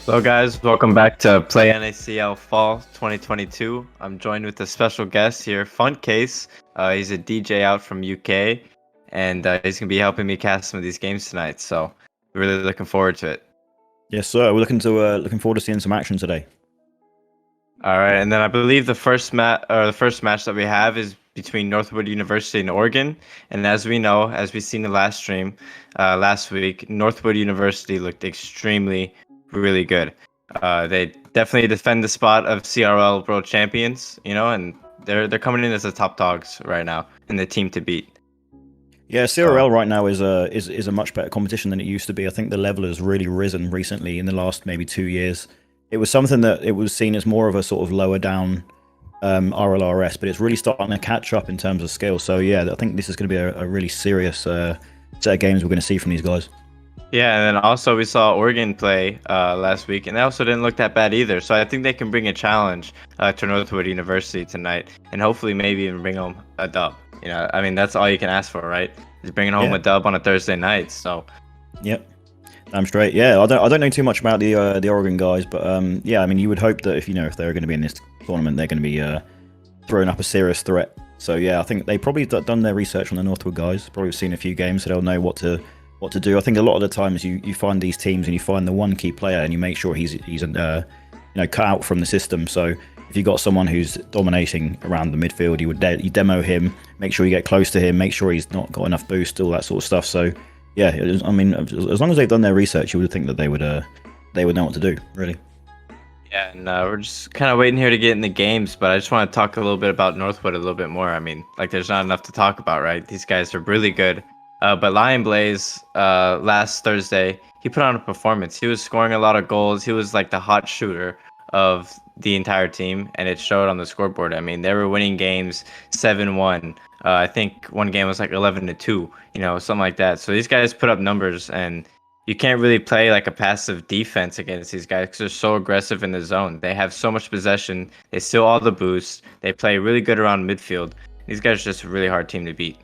Hello guys, welcome back to Play NACL Fall 2022. I'm joined with a special guest here, Fun Case. He's a DJ out from UK, and he's gonna be helping me cast some of these games tonight. So, really looking forward to it. Yes, sir. We're looking forward to seeing some action today. All right, and then I believe the first match that we have is between Northwood University and Oregon. And as we know, as we seen in the last stream last week, Northwood University looked extremely really good. They definitely defend the spot of CRL World Champions, and they're coming in as the top dogs right now and the team to beat. Yeah, CRL right now is a much better competition than it used to be. I think the level has really risen recently in the last maybe 2 years. It was something that it was seen as more of a sort of lower down RLRS, but it's really starting to catch up in terms of skill. So yeah, I think this is going to be a really serious set of games we're going to see from these guys. Yeah, and then also we saw Oregon play last week, and they also didn't look that bad either. So I think they can bring a challenge to Northwood University tonight, and hopefully maybe even bring home a dub. I mean, that's all you can ask for, right? Is bringing home a dub on a Thursday night. So. Yep. I'm straight. Yeah, I don't know too much about the Oregon guys, but yeah, I mean, you would hope that if they're going to be in this tournament, they're going to be throwing up a serious threat. So yeah, I think they probably done their research on the Northwood guys. Probably seen a few games, so they'll know what to do. I think a lot of the times you find these teams and you find the one key player and you make sure he's cut out from the system. So if you got someone who's dominating around the midfield, you demo him, make sure you get close to him, make sure he's not got enough boost, all that sort of stuff. So yeah, I mean, as long as they've done their research, you would think that they would know what to do, really. Yeah, and we're just kind of waiting here to get in the games, but I just want to talk a little bit about Northwood a little bit more. I mean, there's not enough to talk about, right? These guys are really good. But Lion Blaze, last Thursday, he put on a performance. He was scoring a lot of goals. He was like the hot shooter of the entire team, and it showed on the scoreboard. I mean, they were winning games 7-1. I think one game was like 11-2, something like that. So these guys put up numbers, and you can't really play like a passive defense against these guys because they're so aggressive in the zone. They have so much possession. They steal all the boosts. They play really good around midfield. These guys are just a really hard team to beat.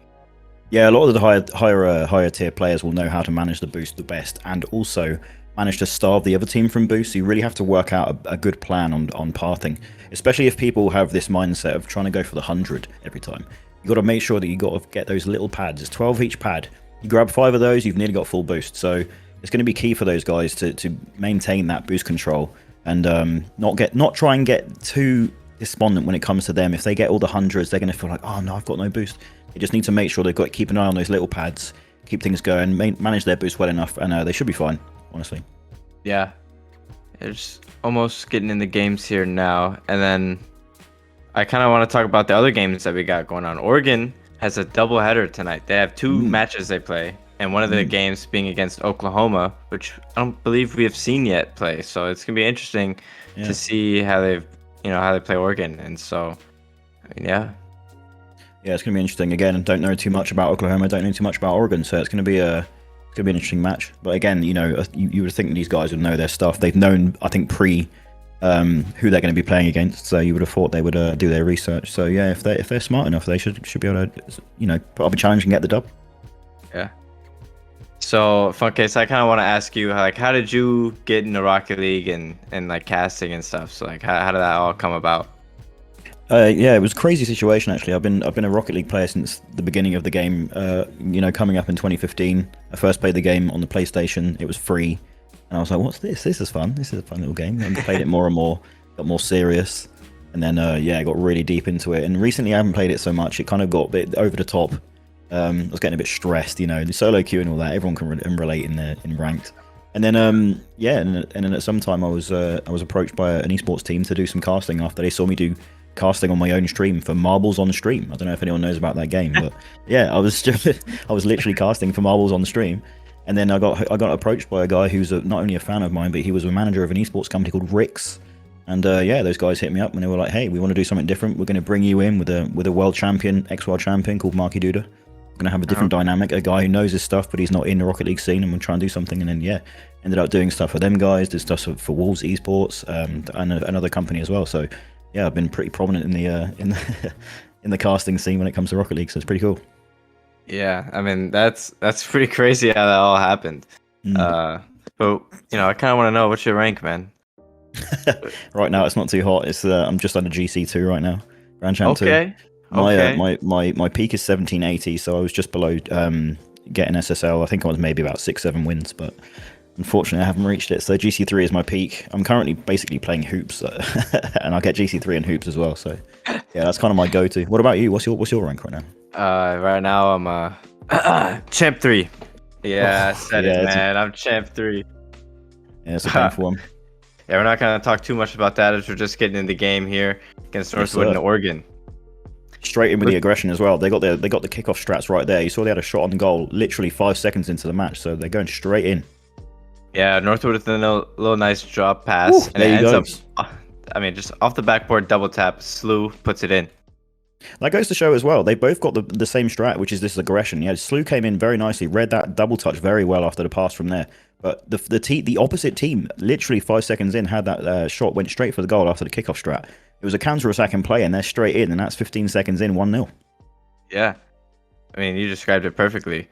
Yeah, a lot of the higher tier players will know how to manage the boost the best, and also manage to starve the other team from boost. So you really have to work out a good plan on pathing, especially if people have this mindset of trying to go for the 100 every time. You got to make sure that you got to get those little pads. It's 12 each pad. You grab 5 of those, you've nearly got full boost. So it's going to be key for those guys to maintain that boost control and not try and get too despondent when it comes to them. If they get all the hundreds, they're going to feel like, oh no, I've got no boost. They just need to make sure they've got to keep an eye on those little pads, keep things going, manage their boost well enough, and they should be fine, honestly. Yeah, it's almost getting in the games here now, and then I kind of want to talk about the other games that we got going on. Oregon has a doubleheader tonight. They have 2 matches they play, and one of the games being against Oklahoma, which I don't believe we have seen yet play. So it's gonna be interesting to see how they play Oregon, and so I mean, yeah. Yeah, it's going to be interesting. Again, don't know too much about Oklahoma, don't know too much about Oregon, so it's going to be an interesting match. But again, you would think these guys would know their stuff. They've known, I think, who they're going to be playing against, so you would have thought they would do their research. So yeah, if they're smart enough, they should be able to, put up a challenge and get the dub. Yeah. So, Funkcase, I kind of want to ask you, how did you get into Rocket League and casting and stuff? So, how did that all come about? Yeah, it was a crazy situation actually. I've been a Rocket League player since the beginning of the game. Coming up in 2015, I first played the game on the PlayStation. It was free, and I was like, "What's this? This is fun. This is a fun little game." And I played it more and more, got more serious, and then I got really deep into it. And recently, I haven't played it so much. It kind of got a bit over the top. I was getting a bit stressed, the solo queue and all that. Everyone can relate in ranked. And then and then at some time I was approached by an esports team to do some casting after they saw me do casting on my own stream for Marbles on the Stream. I don't know if anyone knows about that game, but yeah, I was literally casting for Marbles on the Stream, and then I got approached by a guy who's not only a fan of mine, but he was a manager of an esports company called Rix, and those guys hit me up and they were like, hey, we want to do something different. We're going to bring you in with a world champion, ex-world champion called Marky Duda. We're going to have a different dynamic, a guy who knows his stuff, but he's not in the Rocket League scene, and we'll try and do something. And then ended up doing stuff for them guys, did stuff for Wolves Esports, and another company as well. So yeah, I've been pretty prominent in the casting scene when it comes to Rocket League, so it's pretty cool. Yeah, I mean that's pretty crazy how that all happened. But I kind of want to know what's your rank, man. Right now, it's not too hot. It's I'm just under GC2 right now, Grand Champ 2. Okay, My okay. my peak is 1780, so I was just below getting SSL. I think I was maybe about 6-7 wins, but unfortunately I haven't reached it. So GC3 is my peak. I'm currently basically playing hoops, and I get GC3 in hoops as well. So yeah, that's kind of my go-to. What about you? What's your rank right now? Right now I'm champ 3. Yeah, I Oh said it, yeah, man. I'm champ 3. it's a painful one. Yeah, we're not gonna talk too much about that as we're just getting in the game here against Yes, Northwood and sir. Oregon. Straight in with the aggression as well. They got the kickoff strats right there. You saw they had a shot on goal literally 5 seconds into the match, so they're going straight in. Yeah, Northwood with a little nice drop pass, and it There you ends go. up, I mean, just off the backboard, double tap, Slew puts it in. That goes to show as well. They both got the same strat, which is this aggression. Yeah, Slew came in very nicely, read that double touch very well after the pass from there. But the opposite team, literally 5 seconds in, had that shot, went straight for the goal after the kickoff strat. It was a counter-attack in play, and they're straight in, and that's 15 seconds in, 1-0. Yeah, I mean, you described it perfectly.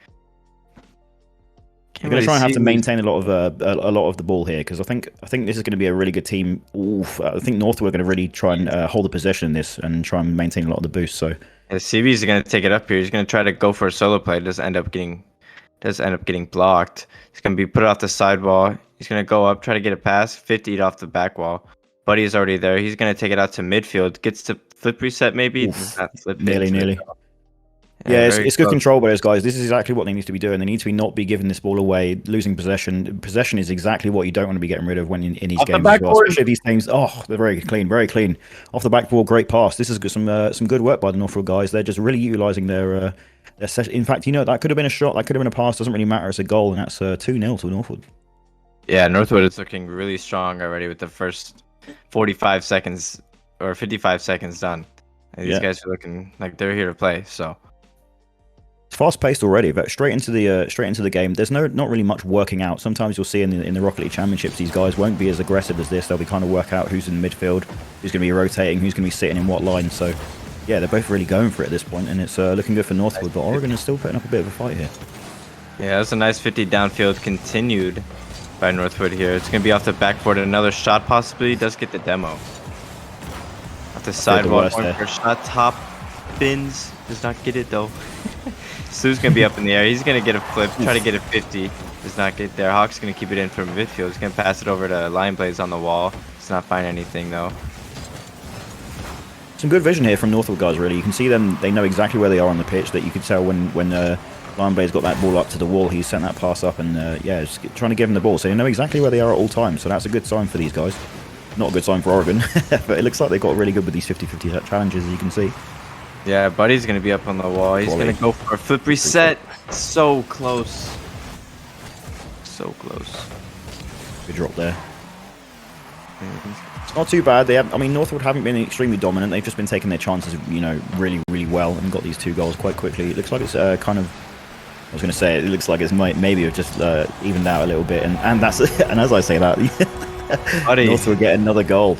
They're Can't going to really try and have see to who's- maintain a lot of the ball here, because I think this is going to be a really good team. Oof, I think Northwood are going to really try and hold the possession in this and try and maintain a lot of the boost. So Yeah, CB's going to take it up here. He's going to try to go for a solo play. Does end up getting blocked. He's going to be put off the sidewall. He's going to go up, try to get a pass, 50 off the back wall. Buddy is already there. He's going to take it out to midfield. Gets to flip reset maybe. Does not flip it nearly, into it. nearly. Yeah, Yeah, very it's good close. control by those guys. This is exactly what they need to be doing. They need to be not be giving this ball away, losing possession. Possession is exactly what you don't want to be getting rid of when in these Off the games as well. backboard. Especially these teams. Oh, they're very clean, very clean. Off the backboard, great pass. This is some good work by the Northwood guys. They're just really utilizing their session. In fact, that could have been a shot. That could have been a pass. Doesn't really matter. It's a goal, and that's 2-0 to Northwood. Yeah, Northwood is looking really strong already with the first 45 seconds or 55 seconds done. And these Yeah. guys are looking like they're here to play. So It's fast paced already, but straight into the game. There's not really much working out. Sometimes you'll see in the Rocket League Championships, these guys won't be as aggressive as this. They'll be kind of work out who's in midfield, who's going to be rotating, who's going to be sitting in what line. So yeah, they're both really going for it at this point, and it's looking good for Northwood. But Oregon is still putting up a bit of a fight here. yeah, that's a nice 50 downfield continued by Northwood here. It's going to be off the backboard. Another shot possibly. Does get the demo. Off the sidewall, worst going there. for a shot. Top bins. Does not get it though. Sue's going to be up in the air. He's going to get a flip. Try to get a 50. Does not get there. Hawk's going to keep it in from midfield. He's going to pass it over to Lion Blaze on the wall. Does not find anything though. Some good vision here from Northwood guys. Really, you can see them. They know exactly where they are on the pitch. That you could tell when Lion Blaze got that ball up to the wall. He sent that pass up, and yeah, just trying to give them the ball. So they know exactly where they are at all times. So that's a good sign for these guys. Not a good sign for Oregon, but it looks like they got really good with these 50-50 challenges, as you can see. Yeah, Buddy's going to be up on the wall. He's Quality. going to go for a flip reset. So close. So close. Good drop there. It's not too bad. I mean, Northwood haven't been extremely dominant. They've just been taking their chances, really, really well, and got these 2 goals quite quickly. It looks like it's kind of. I was going to say it looks like it's maybe have just evened out a little bit, and that's and as I say that, Buddy. Northwood get another goal.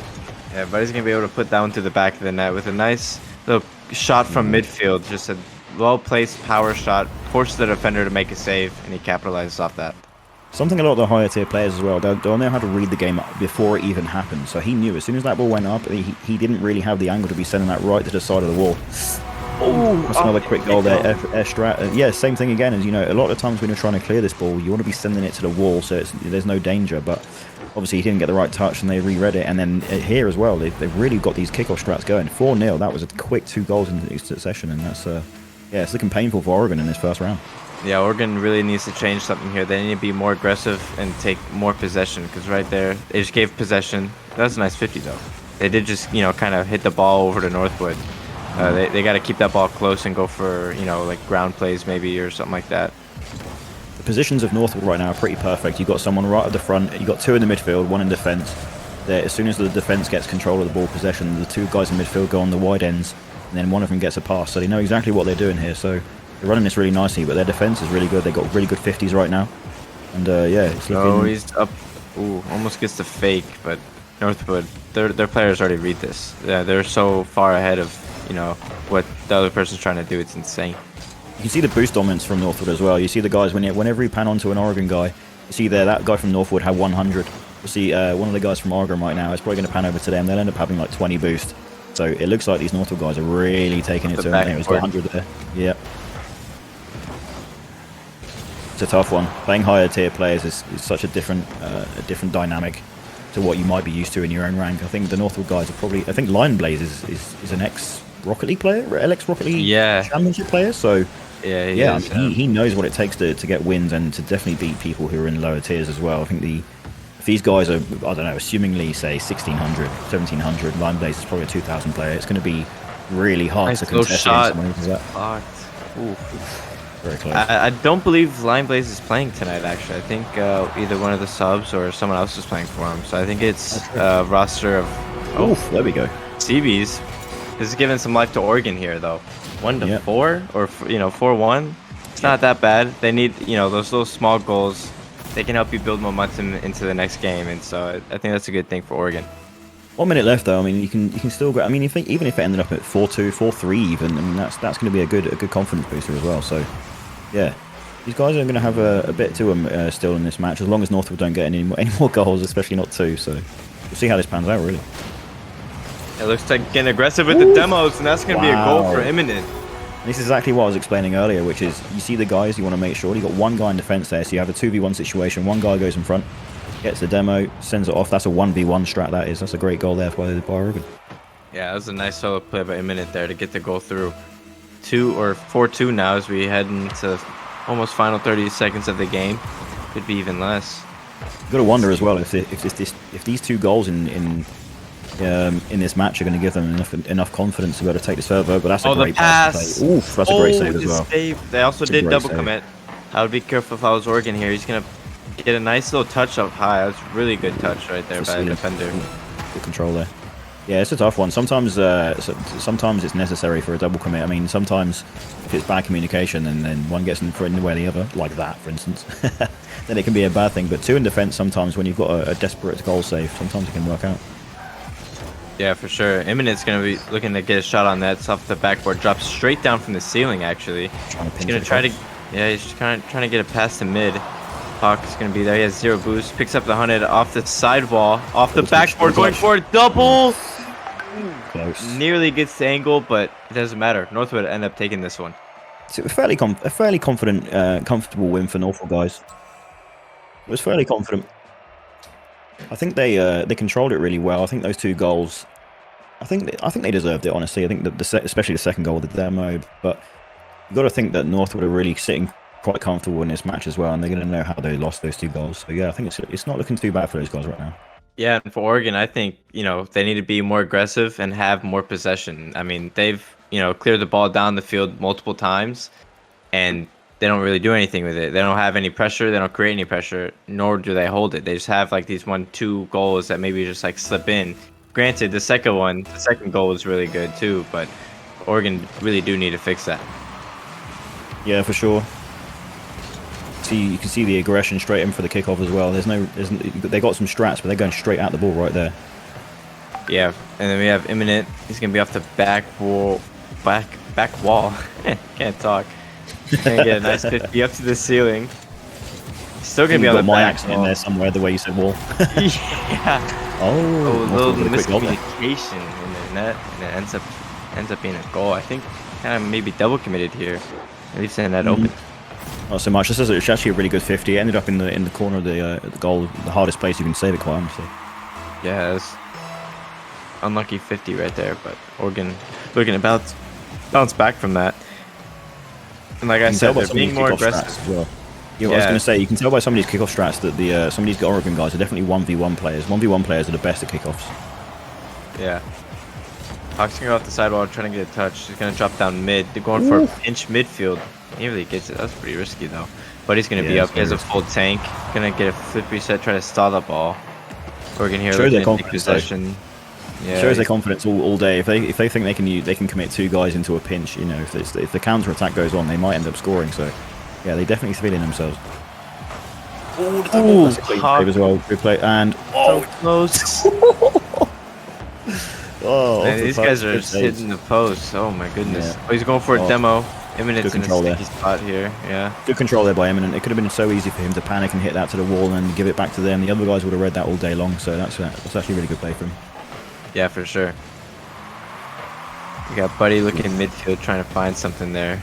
Yeah, Buddy's going to be able to put that one to the back of the net with a nice little shot from midfield. Just a well-placed power shot. Forces the defender to make a save, and he capitalizes off that. Something a lot of the higher tier players as well, they'll know how to read the game before it even happens. So he knew as soon as that ball went up, he didn't really have the angle to be sending that right to the side of the wall. Oh, that's another quick goal there. Air strat. Yeah, same thing again. As a lot of times when you're trying to clear this ball, you want to be sending it to the wall so there's no danger. But obviously he didn't get the right touch, and they reread it. And then here as well, they've really got these kickoff strats going. 4-0. That was a quick 2 goals in succession, and that's yeah, it's looking painful for Oregon in this first round. Yeah, Oregon really needs to change something here. They need to be more aggressive and take more possession, because right there, they just gave possession. That was a nice 50, though. They did just, kind of hit the ball over to Northwood. They got to keep that ball close and go for, like ground plays maybe or something like that. The positions of Northwood right now are pretty perfect. You've got someone right at the front. You've got 2 in the midfield, 1 in defence. As soon as the defence gets control of the ball possession, the 2 guys in midfield go on the wide ends, and then one of them gets a pass. So they know exactly what they're doing here. So they're running this really nicely, but their defense is really good. They've got really good 50s right now. And yeah, it's looking... Oh, he's up. Ooh, almost gets the fake, but Northwood, their players already read this. Yeah, they're so far ahead of, what the other person's trying to do. It's insane. You can see the boost dominance from Northwood as well. You see the guys, whenever you pan onto an Oregon guy, You see there, that guy from Northwood had 100. You'll see one of the guys from Argon right now is probably going to pan over to them. They'll end up having like 20 boost. So it looks like these Northwood guys are really taking it to them. He's got 100 there. Yep. It's a tough one. Playing higher tier players is such a different dynamic to what you might be used to in your own rank. I think the Northwood guys are probably... I think Lion Blaze is an ex-Rocket League player, LX Rocket League Championship player. So yeah, he knows what it takes to get wins and to definitely beat people who are in lower tiers as well. I think if these guys are, I don't know, assumingly say 1600, 1700, Lion Blaze is probably a 2000 player. It's going to be really hard to contest someone who does that. Very close. I don't believe Lion Blaze is playing tonight, actually. I think either one of the subs or someone else is playing for him. So I think it's a roster of... Oof, there we go. CBs. This is giving some life to Oregon here, though. 1-4 or 4-1. It's not that bad. They need those little small goals. They can help you build momentum into the next game, and so I think that's a good thing for Oregon. 1 minute left though. I mean, you can still go. I mean, even if it ended up at 4-2, 4-3, even, I mean that's going to be a good confidence booster as well. So yeah, these guys are going to have a bit to them still in this match, as long as Northwood don't get any more goals, especially not 2. So we'll see how this pans out, really. It looks like getting aggressive with the demos, and that's going to be a goal for Imminent. This is exactly what I was explaining earlier, which is you see the guys, you want to make sure you got one guy in defense there, so you have a 2v1 situation. One guy goes in front, gets the demo, sends it off. That's a 1v1 strat. That's a great goal there by Oregon. Yeah, that was a nice solo play by Imminent there to get the goal through. 4-2 now as we head into almost final 30 seconds of the game. Could be even less. You've got to wonder as well if these 2 goals in this match are going to give them enough confidence to be able to take this further. But that's a great pass. Oof, that's a great save as well. They also did double commit. I would be careful if I was Oregon here. He's going to get a nice little touch up high. That's a really good touch right there by the defender. Good control there. Yeah, it's a tough one. Sometimes it's necessary for a double commit. I mean, sometimes if it's bad communication and then one gets in the way of the other, like that, for instance, then it can be a bad thing. But 2 in defense sometimes, when you've got a desperate goal save, sometimes it can work out. Yeah, for sure. Imminent's going to be looking to get a shot on that. It's off the backboard. Drops straight down from the ceiling, actually. He's going to try to... Yeah, he's kind of trying to get it past the mid. Hawk is going to be there. He has 0 boost. Picks up the 100 off the sidewall. Off the backboard. Going for a double! Close. Nearly gets the angle, but it doesn't matter. Northwood end up taking this one. It's a fairly confident, comfortable win for Northwood guys. It was fairly confident. I think they controlled it really well. I think those 2 goals, I think they deserved it, honestly. I think especially the second goal with the demo. But you've got to think that Northwood are really sitting quite comfortable in this match as well, and they're going to know how they lost those 2 goals. So yeah, I think it's not looking too bad for those guys right now. Yeah, and for Oregon, I think they need to be more aggressive and have more possession. I mean, they've cleared the ball down the field multiple times, and they don't really do anything with it. They don't have any pressure. They don't create any pressure, nor do they hold it. They just have like these 1-2 goals that maybe just like slip in. Granted, the second goal was really good too, but Oregon really do need to fix that. Yeah, for sure. You can see the aggression straight in for the kickoff as well. They got some strats, but they're going straight at the ball right there. Yeah, and then we have Imminent. He's gonna be off the back wall. Can't talk. Gonna get a nice 50 up to the ceiling. Still gonna be on the my back accent in there somewhere, the way you said wall. Yeah. Oh, a little miscommunication in the net, and it ends up being a goal. I think kind of maybe double committed here. At least in that open. Not so much. This is actually a really good 50. It ended up in the corner of the goal, the hardest place you can save it, quite honestly. Yeah, it's unlucky 50 right there, but Oregon looking to bounce back from that. And like I said, they're being more aggressive as well. I was going to say, you can tell by some of these kickoff strats that some of these Oregon guys are definitely 1v1 players. 1v1 players are the best at kickoffs. Yeah. Hawk's going to go off the sidewall, trying to get a touch. He's going to drop down mid. They're going for a pinch midfield. He really gets it. That's pretty risky, though. But he's going to be up. He has a full tank. Going to get a flip reset, try to stall the ball. Oregon here looking to take possession. Yeah, shows their confidence all day. If they think they can commit 2 guys into a pinch, if the counter attack goes on, they might end up scoring. So yeah, they definitely feeling themselves. Oh, that's a clean save as well. Good play and so close. Oh, man, these guys are just hitting the post. Oh my goodness. Yeah. Oh, he's going for a demo. Imminent's in a control there. sticky spot here. Yeah. Good control there by Eminent. It could have been so easy for him to panic and hit that to the wall and then give it back to them. The other guys would have read that all day long, so that's actually a really good play from him. Yeah, for sure. We got Buddy looking in midfield trying to find something there.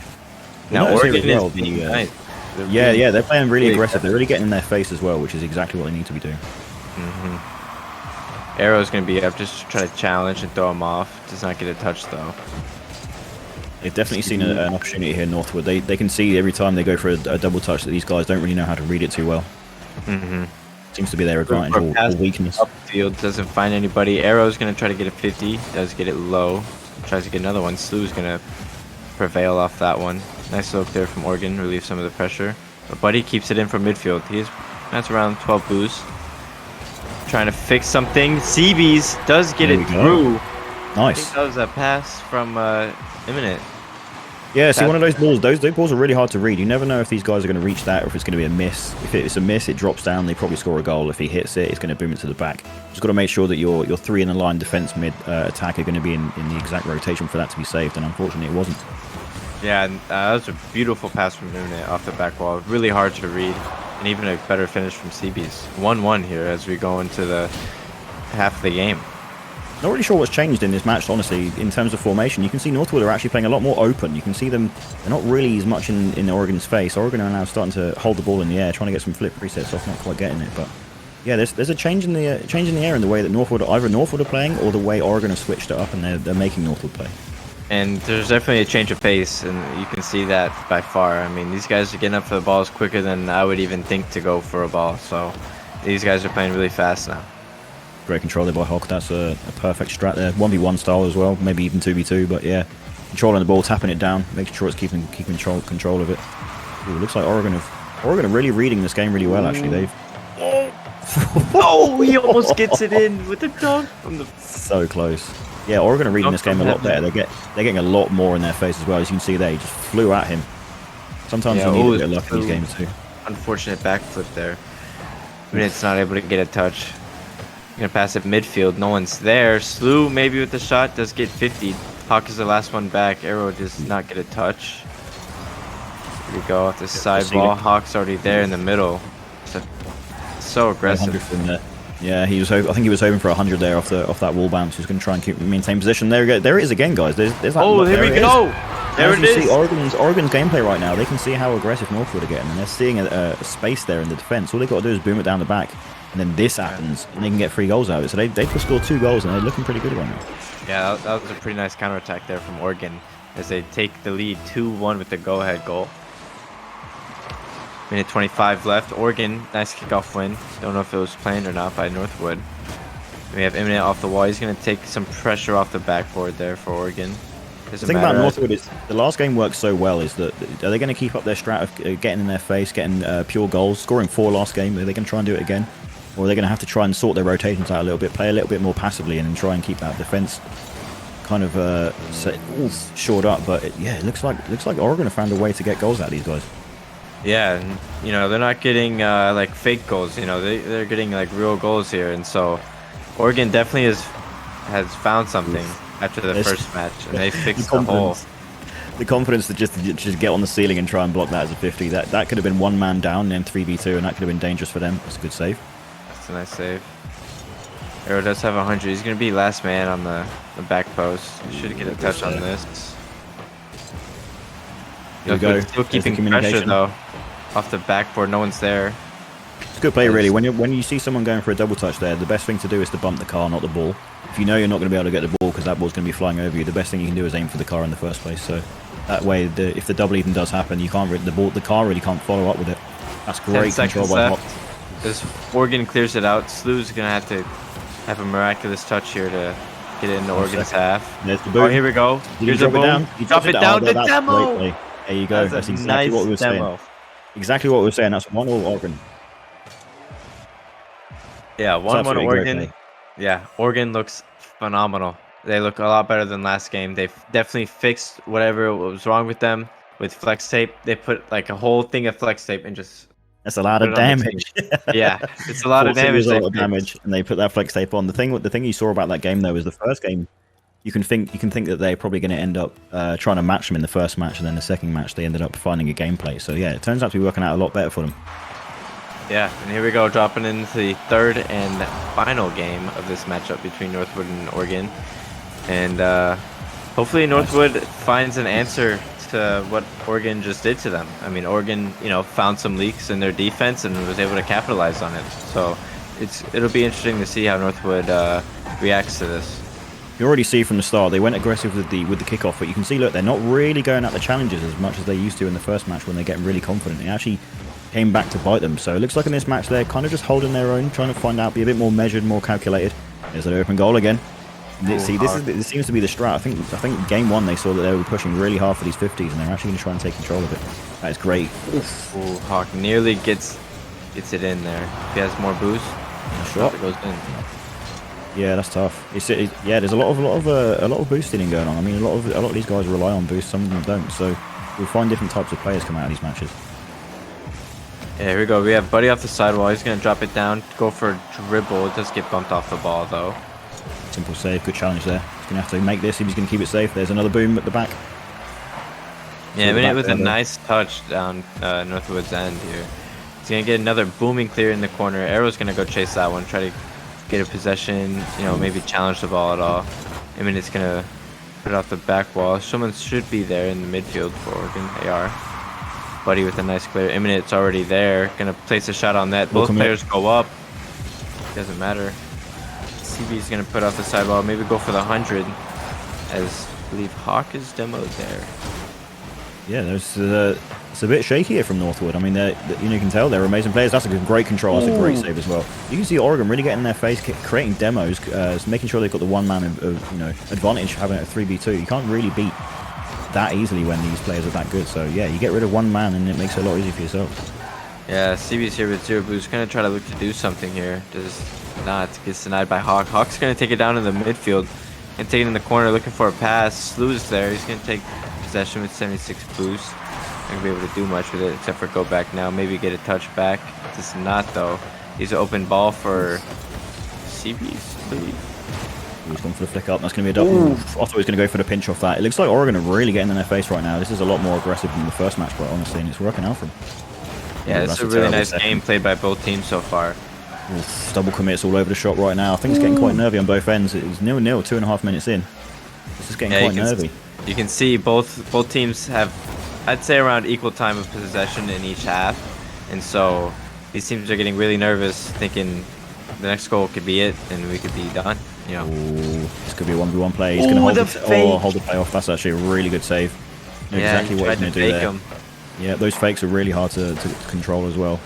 Well, Now Oregon well, is being nice. Yeah, they're playing really aggressive. They're really getting in their face as well, which is exactly what they need to be doing. Arrow's going to be up just to try to challenge and throw him off. Does not get a touch, though. They've definitely seen an opportunity here Northwood. They can see every time they go for a double touch that these guys don't really know how to read it too well. Seems to be their advantage or weakness. Upfield doesn't find anybody. Arrow's going to try to get a 50. Does get it low. Tries to get another one. Slew's going to prevail off that one. Nice look there from Oregon. Relieve some of the pressure. But Buddy keeps it in from midfield. That's around 12 boosts. Trying to fix something. CB's does get it through. Nice. I think that was a pass from Imminent. Yeah, see, one of those balls, those balls are really hard to read. You never know if these guys are going to reach that or if it's going to be a miss. If it's a miss, it drops down. They probably score a goal. If he hits it, it's going to boom it to the back. Just got to make sure that your three in the line defense mid attack are going to be in the exact rotation for that to be saved. And unfortunately, it wasn't. Yeah, and that was a beautiful pass from Imminent off the back wall. Really hard to read. And even a better finish from CB's. 1-1 here as we go into the half of the game. Not really sure what's changed in this match, honestly, in terms of formation. You can see Northwood are actually playing a lot more open. You can see them, they're not really as much in Oregon's face. Oregon are now starting to hold the ball in the air, trying to get some flip resets off, not quite getting it. But yeah, there's a change in the air in the way that either Northwood are playing or the way Oregon have switched it up and they're making Northwood play. And there's definitely a change of pace, and you can see that by far. I mean, these guys are getting up for the balls quicker than I would even think to go for a ball. So these guys are playing really fast now. Great control there by Hawk. That's a perfect strat there. 1v1 style as well, maybe even 2v2, but yeah. Controlling the ball, tapping it down, making sure it's keeping control of it. Ooh, looks like Oregon are really reading this game really well, actually. They've... Oh, he almost gets it in with the dunk from the... So close. Yeah, Oregon are reading this game a lot better. They're getting a lot more in their face as well. As you can see there, he just flew at him. Sometimes you need a bit of luck in these games too. Unfortunate backflip there. I mean, it's not able to get a touch. Gonna pass it midfield. No one's there. Slew maybe with the shot does get 50. Hawk is the last one back. Arrow does not get a touch. Here we go off the side ball. Hawk's already there in the middle. So aggressive. Yeah, I think he was hoping for 100 there off that wall bounce. He's going to try and maintain position. There we go. There it is again, guys. There's that. Oh, here we go. There it is. See Oregon's gameplay right now. They can see how aggressive Northwood are getting, and they're seeing a space there in the defense. All they've got to do is boom it down the back, and then this happens, and they can get 3 goals out of it. So they could score 2 goals, and they're looking pretty good right now. Yeah, that was a pretty nice counterattack there from Oregon as they take the lead 2-1 with the go-ahead goal. Minute 25 left. Oregon, nice kickoff win. Don't know if it was planned or not by Northwood. We have Imminent off the wall. He's going to take some pressure off the backboard there for Oregon. The thing about Northwood is the last game worked so well is that are they going to keep up their strat of getting in their face, getting pure goals, scoring 4 last game? Are they going to try and do it again? Or are they going to have to try and sort their rotations out a little bit, play a little bit more passively and try and keep that defense kind of all shored up? But it looks like Oregon have found a way to get goals out of these guys. Yeah, and, you know, they're not getting like fake goals. You know, they're getting like real goals here, and so Oregon definitely has found something after the first match, and they fixed the hole. The confidence to just get on the ceiling and try and block that as a 50. That could have been one man down and then 3v2, and that could have been dangerous for them. That's a good save. That's a nice save. Arrow does have 100. He's gonna be last man on the back post. He should get a touch on this. Still keeping pressure though. Off the backboard, no one's there. It's a good play, really. When you see someone going for a double touch there, the best thing to do is to bump the car, not the ball. If you know you're not going to be able to get the ball because that ball's going to be flying over you, the best thing you can do is aim for the car in the first place. So that way, if the double even does happen, you can't the car really can't follow up with it. That's great control by Hawk. As Oregon clears it out, Slew's going to have a miraculous touch here to get it into Oregon's half. There's the boom. Oh, here we go. Here's a boom. Drop it down to demo. There you go. That's exactly what we were saying. Exactly what we were saying. That's 1-1 Oregon. Yeah, 1-1 Oregon. Yeah, Oregon looks phenomenal. They look a lot better than last game. They've definitely fixed whatever was wrong with them with flex tape. They put like a whole thing of flex tape and just... That's a lot of damage. Yeah, it's a lot of damage. And they put that flex tape on. The thing you saw about that game though is the first game. you can think that they're probably going to end up trying to match them in the first match, and then the second match they ended up finding a gameplay. So yeah, it turns out to be working out a lot better for them. Yeah, and here we go, dropping into the third and final game of this matchup between Northwood and Oregon. And hopefully Northwood finds an answer to what Oregon just did to them. I mean, Oregon, found some leaks in their defense and was able to capitalize on it. So it'll be interesting to see how Northwood reacts to this. You already see from the start they went aggressive with the kickoff, but you can see, look, they're not really going at the challenges as much as they used to in the first match when they're getting really confident. They actually came back to bite them. So it looks like in this match they're kind of just holding their own, trying to find out, be a bit more measured, more calculated. There's an open goal again. See, this seems to be the strat. I think game one they saw that they were pushing really hard for these 50s, and they're actually going to try and take control of it. That is great. Ooh, Hawk nearly gets it in there. If he has more boost, shot it goes in. Yeah, that's tough. Yeah, there's a lot of boosting going on. I mean, a lot of these guys rely on boost, some of them don't. So we'll find different types of players come out of these matches. Yeah, here we go. We have Buddy off the sidewall. He's going to drop it down, go for a dribble. It does get bumped off the ball, though. Simple save. Good challenge there. He's going to have to make this if he's going to keep it safe. There's another boom at the back. Yeah, I mean, it was a nice touch down Northwood's end here. He's going to get another booming clear in the corner. Arrow's going to go chase that one, try to get a possession, maybe challenge the ball at all. I mean, it's going to put it off the back wall. Someone should be there in the midfield for Oregon. They are. Buddy with a nice clear. It's already there. Gonna place a shot on net. Both players go up. Doesn't matter. CB's gonna put off the sidewall. Maybe go for the 100. As I believe Hawk is demoed there. Yeah, it's a bit shaky here from Northwood. I mean, you can tell they're amazing players. That's a great control. That's a great save as well. You can see Oregon really getting in their face, creating demos, making sure they've got the one-man advantage, having it a 3v2. You can't really beat that easily when these players are that good. So yeah, you get rid of one man and it makes it a lot easier for yourself. Yeah, CB's here with 0 boost. Gonna try to look to do something here. Does not. Gets denied by Hawk. Hawk's gonna take it down in the midfield and take it in the corner, looking for a pass. Slew's there. He's gonna take possession with 76 boost. Not gonna be able to do much with it except for go back now. Maybe get a touch back. Does not though. He's an open ball for CB's, I believe. He's gone for the flick up. That's going to be a double. I thought he was going to go for the pinch off that. It looks like Oregon are really getting in their face right now. This is a lot more aggressive than the first match, quite honestly, and it's working out for them. Yeah, it's a really nice game played by both teams so far. Double commits all over the shop right now. I think it's getting quite nervy on both ends. It was 0-0, 2.5 minutes in. This is getting quite nervy. You can see both teams have, I'd say, around equal time of possession in each half, and so these teams are getting really nervous, thinking the next goal could be it, and we could be done. This could be a 1v1 play. He's going to hold the play off. That's actually a really good save. Exactly what he's going to do there. Yeah, those fakes are really hard to control as well.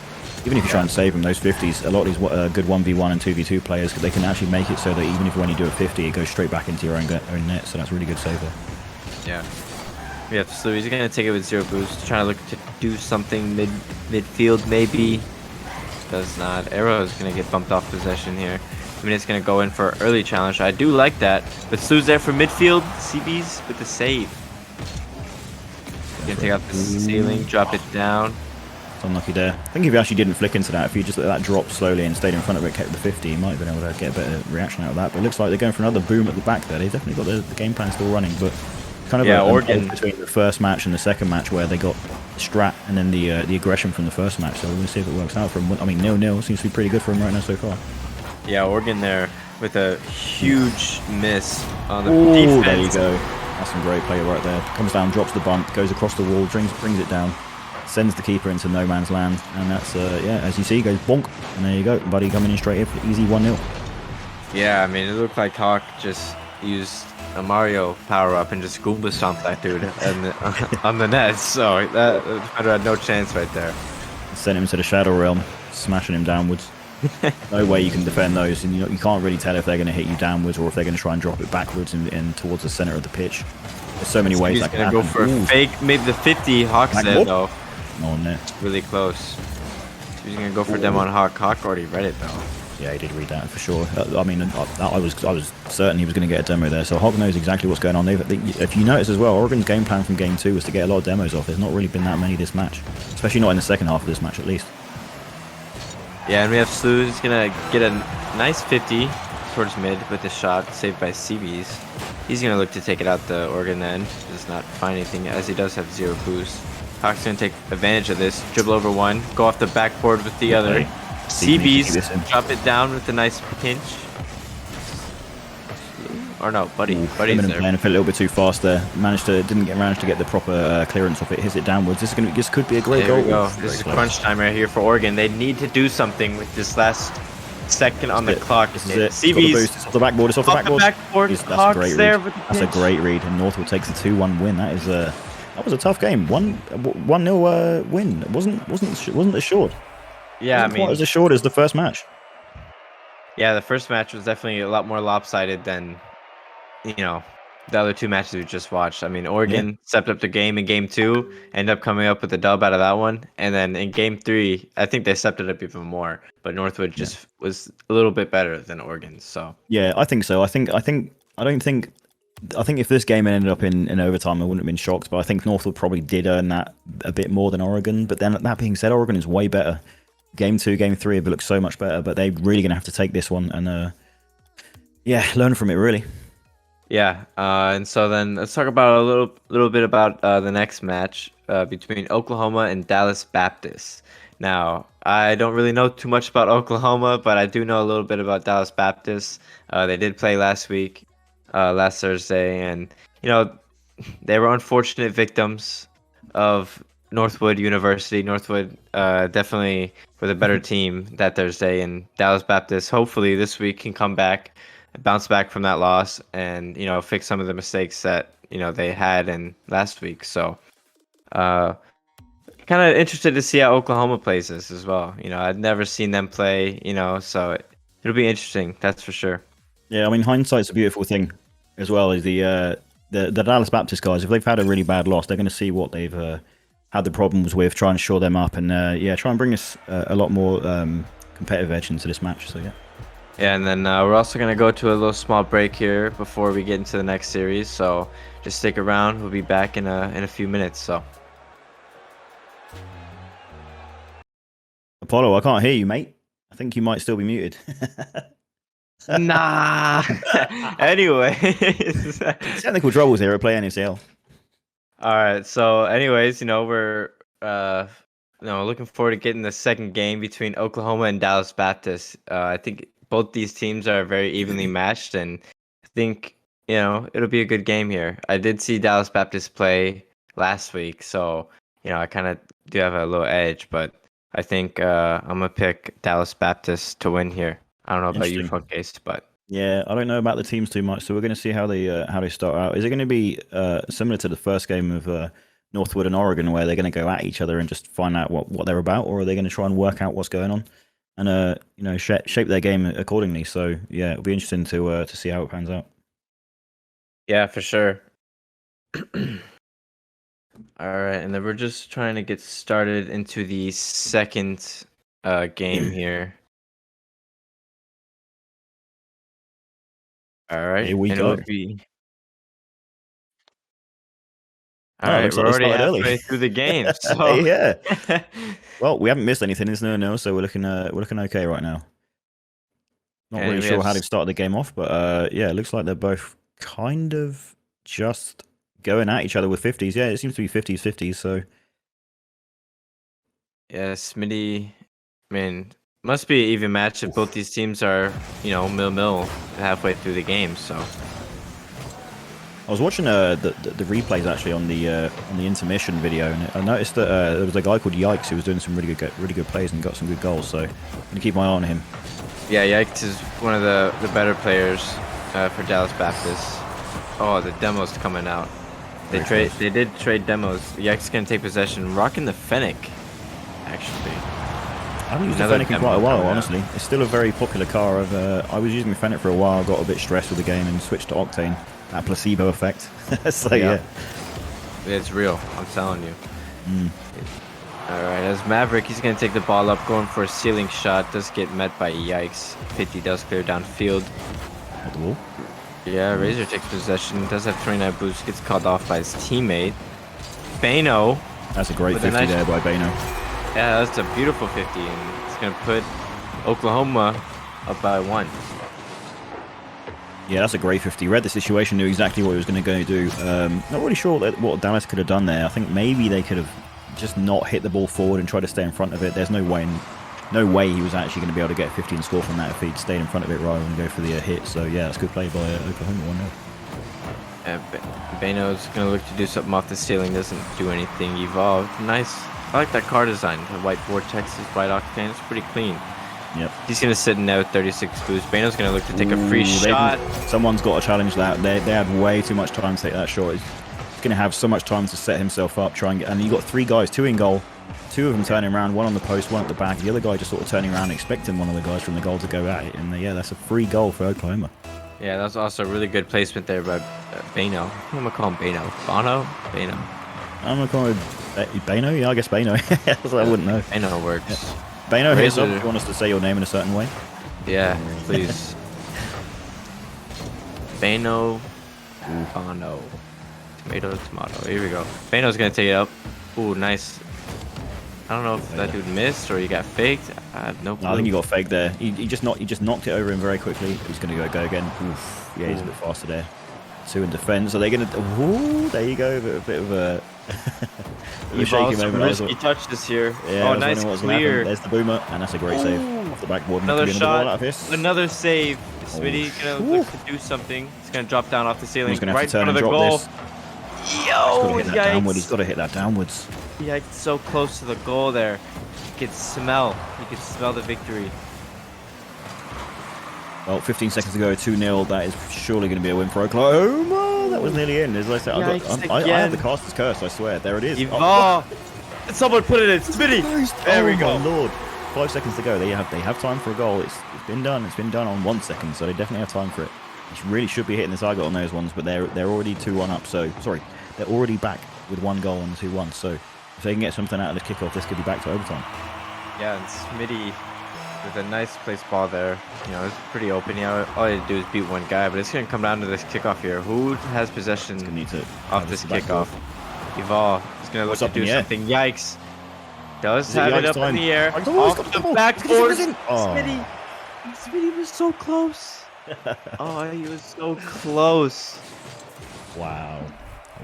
Even if you try and save them, those 50s, a lot of these good 1v1 and 2v2 players, they can actually make it so that even if when you do a 50, it goes straight back into your own net. So that's a really good save there. Yeah. Yeah, so he's going to take it with 0 boost, trying to look to do something midfield maybe. Does not. Arrow is going to get bumped off possession here. I mean, it's going to go in for early challenge. I do like that. But Slew's there for midfield. CB's with the save. Going to take out the ceiling, drop it down. It's unlucky there. I think if you actually didn't flick into that, if you just let that drop slowly and stayed in front of it, kept the 50, you might have been able to get a better reaction out of that. But it looks like they're going for another boom at the back there. They've definitely got the game plan still running. But kind of Oregon between the first match and the second match where they got strat and then the aggression from the first match. So we're going to see if it works out for them. I mean, 0-0 seems to be pretty good for them right now so far. Yeah, Oregon there with a huge miss on the defense. There you go. That's some great play right there. Comes down, drops the bump, goes across the wall, brings it down, sends the keeper into no man's land, and that's as you see, goes bonk, and there you go. Buddy coming in straight in for easy 1-0. Yeah, I mean, it looked like Hawk just used a Mario power up and just Goomba stomped that dude on the net. So that had no chance right there. Sent him to the Shadow Realm, smashing him downwards. No way you can defend those, and you can't really tell if they're going to hit you downwards or if they're going to try and drop it backwards and towards the center of the pitch. There's so many ways that can happen. He's going to go for a fake, maybe the 50. Hawk said though. No on net. Really close. He's going to go for demo on Hawk. Hawk already read it though. Yeah, he did read that for sure. I mean, I was certain he was going to get a demo there. So Hawk knows exactly what's going on. If you notice as well, Oregon's game plan from game 2 was to get a lot of demos off. There's not really been that many this match, especially not in the second half of this match at least. Yeah, and we have Slew. He's going to get a nice 50 towards mid with a shot saved by CB's. He's gonna look to take it out the Oregon end. Does not find anything as he does have 0 boost. Hawk's gonna take advantage of this. Dribble over one, go off the backboard with the other. CB's drop it down with a nice pinch. Or no, Buddy's there. Playing a little bit too fast there. Managed to get the proper clearance off it. Hits it downwards. This could be a great goal. There we go. This is crunch time right here for Oregon. They need to do something with this last second on the clock. This is it. CB's it's off the backboard. It's off the backboard. That's a great read. That's a great read. And Northwood takes a 2-1 win. That was a tough game. 1-0 win. It wasn't as short. Yeah, quite as short as the first match. Yeah, the first match was definitely a lot more lopsided than, the other 2 matches we just watched. I mean, Oregon stepped up the game in game 2, ended up coming up with a dub out of that one, and then in game 3, I think they stepped it up even more. But Northwood just was a little bit better than Oregon. So yeah, I think so. I think if this game ended up in overtime, I wouldn't have been shocked. But I think Northwood probably did earn that a bit more than Oregon. But then that being said, Oregon is way better. Game 2, game 3 have looked so much better, but they're really gonna have to take this one and learn from it really. Yeah, and so then let's talk about a little bit about the next match between Oklahoma and Dallas Baptist. Now, I don't really know too much about Oklahoma, but I do know a little bit about Dallas Baptist. They did play last Thursday, and they were unfortunate victims of Northwood University. Northwood definitely were the better team that Thursday, and Dallas Baptist hopefully this week can come back, bounce back from that loss, and fix some of the mistakes that they had in last week. So kind of interested to see how Oklahoma plays this as well. I'd never seen them play, so it'll be interesting, that's for sure. Yeah, I mean, hindsight's a beautiful thing as well. Is the Dallas Baptist guys, if they've had a really bad loss, they're going to see what they've had the problems with, try and shore them up, and try and bring us a lot more competitive edge into this match. So yeah. Yeah, and then we're also going to go to a little small break here before we get into the next series. So just stick around. We'll be back in a few minutes. So Apollo, I can't hear you, mate. I think you might still be muted. Nah. Anyway, technical troubles here at Play NACL. All right. So, anyways, we're looking forward to getting the second game between Oklahoma and Dallas Baptist. I think both these teams are very evenly matched, and I think it'll be a good game here. I did see Dallas Baptist play last week, so I kind of do have a little edge, but I think I'm gonna pick Dallas Baptist to win here. I don't know about you, Funkcase, but yeah, I don't know about the teams too much, so we're going to see how they start out. Is it going to be similar to the first game of Northwood and Oregon, where they're going to go at each other and just find out what they're about, or are they going to try and work out what's going on and shape their game accordingly? So yeah, it'll be interesting to see how it pans out. Yeah, for sure. All right, and then we're just trying to get started into the second game here. All right, here we go. All right, we're already halfway through the game. So yeah. Well, we haven't missed anything. It's 0-0, so we're looking okay right now. Not really sure how they've started the game off, but yeah, it looks like they're both kind of just going at each other with 50s. Yeah, it seems to be 50s. So yeah, Smitty. I mean, must be an even match if both these teams are, mil halfway through the game. So I was watching the replays actually on the intermission video, and I noticed that there was a guy called Yikes who was doing some really good plays and got some good goals. So I'm gonna keep my eye on him. Yeah, Yikes is one of the better players for Dallas Baptist. Oh, the demo's coming out. They did trade demos. Yikes gonna take possession, rocking the Fennec. Actually, I haven't used the Fennec in quite a while, honestly. It's still a very popular car. I was using the Fennec for a while, got a bit stressed with the game, and switched to Octane. That placebo effect. So yeah. It's real, I'm telling you. Alright, as Maverick, he's going to take the ball up, going for a ceiling shot. Does get met by Yikes. 50 does clear downfield. At the wall. Yeah, Razor takes possession. Does have 29 boosts. Gets called off by his teammate. Bano. That's a great 50 there by Bano. Yeah, that's a beautiful 50. And it's going to put Oklahoma up by 1. Yeah, that's a great 50. Read the situation, knew exactly what he was going to go do. Not really sure what Dallas could have done there. I think maybe they could have just not hit the ball forward and tried to stay in front of it. There's no way he was actually going to be able to get a 50 and score from that if he'd stayed in front of it rather than go for the hit. So yeah, that's good play by Oklahoma 1-0. Bano's going to look to do something off the ceiling. Doesn't do anything. Evolved. Nice. I like that car design. The white vortexes, white octane. It's pretty clean. Yep. He's going to sit in there with 36 boost. Bano's going to look to take a free shot. Someone's got to challenge that. They had way too much time to take that shot. He's going to have so much time to set himself up, try and get... And you got 3 guys, 2 in goal. 2 of them turning around, 1 on the post, 1 at the back. The other guy just sort of turning around, expecting one of the guys from the goal to go at it. And yeah, that's a free goal for Oklahoma. Yeah, that was also a really good placement there by Bano. I'm going to call him Bano. Bono? Bano. I'm going to call him Bano? Yeah, I guess Bano. I wouldn't know. Bano works. Yeah. Bano, here's up. Do you want us to say your name in a certain way? Yeah, please. Bano. Bono. Tomato. Here we go. Bano's going to take it up. Ooh, nice. I don't know if that dude missed or he got faked. I have no clue. I think he got faked there. He just knocked it over him very quickly. He's going to go again. Oof. Yeah, he's a bit faster there. 2 in defense. Are they going to... Ooh, there you go. A bit of a... Shaky moment. Risky touch this year. Yeah, oh, nice clear. There's the boomer, and that's a great save off the backboard. Another shot. Another save. Smitty going to look to do something. He's going to drop down off the ceiling. He's going to right have to turn in and front drop of the goal. This. Yo, He's got to hit that downwards. Yikes, so close to the goal there. He could smell the victory. Well, 15 seconds ago, 2-0. That is surely going to be a win for Oklahoma. That was nearly in. As I said, I have the caster's curse, I swear. There it is. Someone put it in. Smitty. There we go. My lord. 5 seconds to go. They have time for a goal. It's been done. It's been done on 1 second, so they definitely have time for it. They really should be hitting the target on those ones, but they're already 2-1 up. So sorry, they're already back with 1 goal and 2-1. So if they can get something out of the kickoff, this could be back to overtime. Yeah, and Smitty with a nice place ball there. You know, it's pretty open. All you have to do is beat 1 guy, but it's going to come down to this kickoff here. Who has possession off this kickoff? Eval is going to look to do something. Yikes. Does have it up in the air. Off the backboard. Smitty was so close. Oh, he was so close. Wow.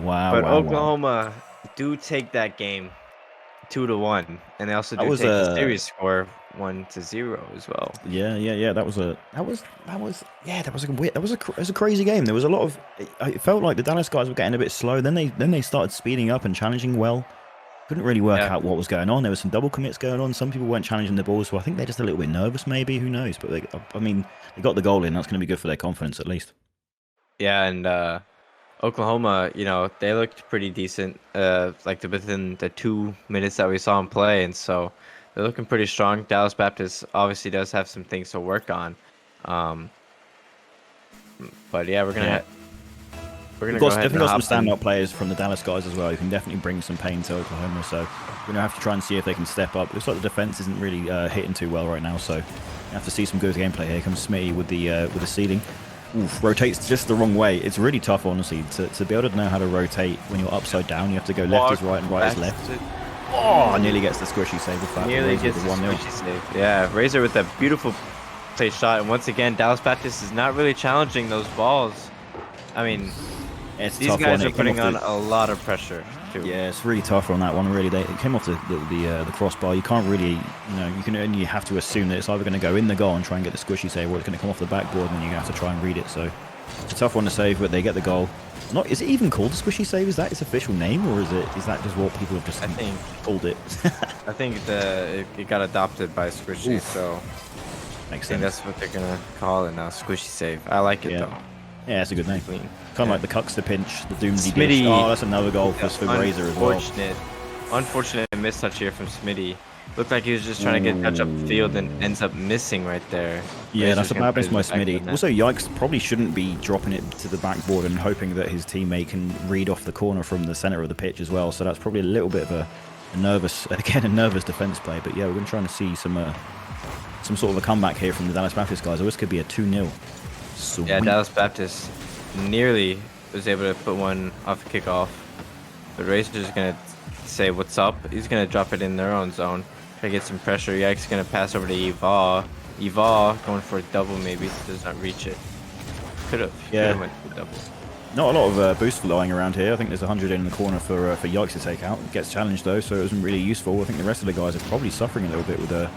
But Oklahoma do take that game 2-1, and they also do take the series score 1-0 as well. Yeah. That was a crazy game. There was a lot of. It felt like the Dallas guys were getting a bit slow. Then they started speeding up and challenging well. Couldn't really work out what was going on. There was some double commits going on. Some people weren't challenging the ball, so I think they're just a little bit nervous, maybe. Who knows? But they got the goal in. That's going to be good for their confidence, at least. Yeah, and Oklahoma, you know, they looked pretty decent, within the 2 minutes that we saw them play, and so they're looking pretty strong. Dallas Baptist obviously does have some things to work on, but yeah, we're gonna go ahead. Definitely got some standout players from the Dallas guys as well. You can definitely bring some pain to Oklahoma, so we're gonna have to try and see if they can step up. Looks like the defense isn't really hitting too well right now, so you have to see some good gameplay. Here comes Smitty with the ceiling. Oof, rotates just the wrong way. It's really tough, honestly, to be able to know how to rotate when you're upside down. You have to go left is right and right is left. Oh, nearly gets the squishy save with that. Nearly gets the squishy save. Yeah, Razor with that beautiful play shot, and once again, Dallas Baptist is not really challenging those balls. I mean, these guys are putting on a lot of pressure too. Yeah, it's really tough on that one. Really, it came off the crossbar. You can't really, you can only have to assume that it's either going to go in the goal and try and get the squishy save, or it's going to come off the backboard, and then you're going to have to try and read it. So it's a tough one to save, but they get the goal. Is it even called a squishy save? Is that its official name, or is that just what people have just called it? I think it got adopted by Squishy, so makes sense. That's what they're gonna call it now, Squishy save. I like it though. Yeah, it's a good name. Kind of like the Cuckster pinch, the Doomsday dish. Oh, that's another goal for Razor as well. Unfortunate mistouch here from Smitty. Looked like he was just trying to get touch up the field and ends up missing right there. Yeah, that's a bad miss by Smitty. Also, Yikes probably shouldn't be dropping it to the backboard and hoping that his teammate can read off the corner from the center of the pitch as well. So that's probably a little bit of a nervous defense play. But yeah, we're going to try to see some sort of a comeback here from the Dallas Baptist guys. Or this could be a 2-0. Sweet. Yeah, Dallas Baptist nearly was able to put one off the kickoff. But Razor's going to say what's up. He's going to drop it in their own zone. Try to get some pressure. Yikes going to pass over to Eval. Eval going for a double maybe. Does not reach it. Could have. Yeah. Went for the double. Not a lot of boost flying around here. I think there's 100 in the corner for Yikes to take out. It gets challenged though, so it wasn't really useful. I think the rest of the guys are probably suffering a little bit with the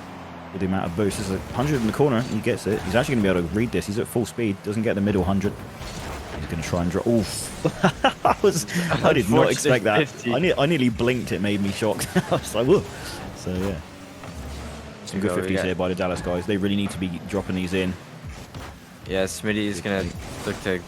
amount of boost. There's 100 in the corner. He gets it. He's actually going to be able to read this. He's at full speed. Doesn't get the middle 100. He's going to try and drop. Oof. I did not expect that. 50. I nearly blinked. It made me shocked. I was like, whoa. So yeah. Some good 50s here by the Dallas guys. They really need to be dropping these in. Yeah, Smitty is going to look to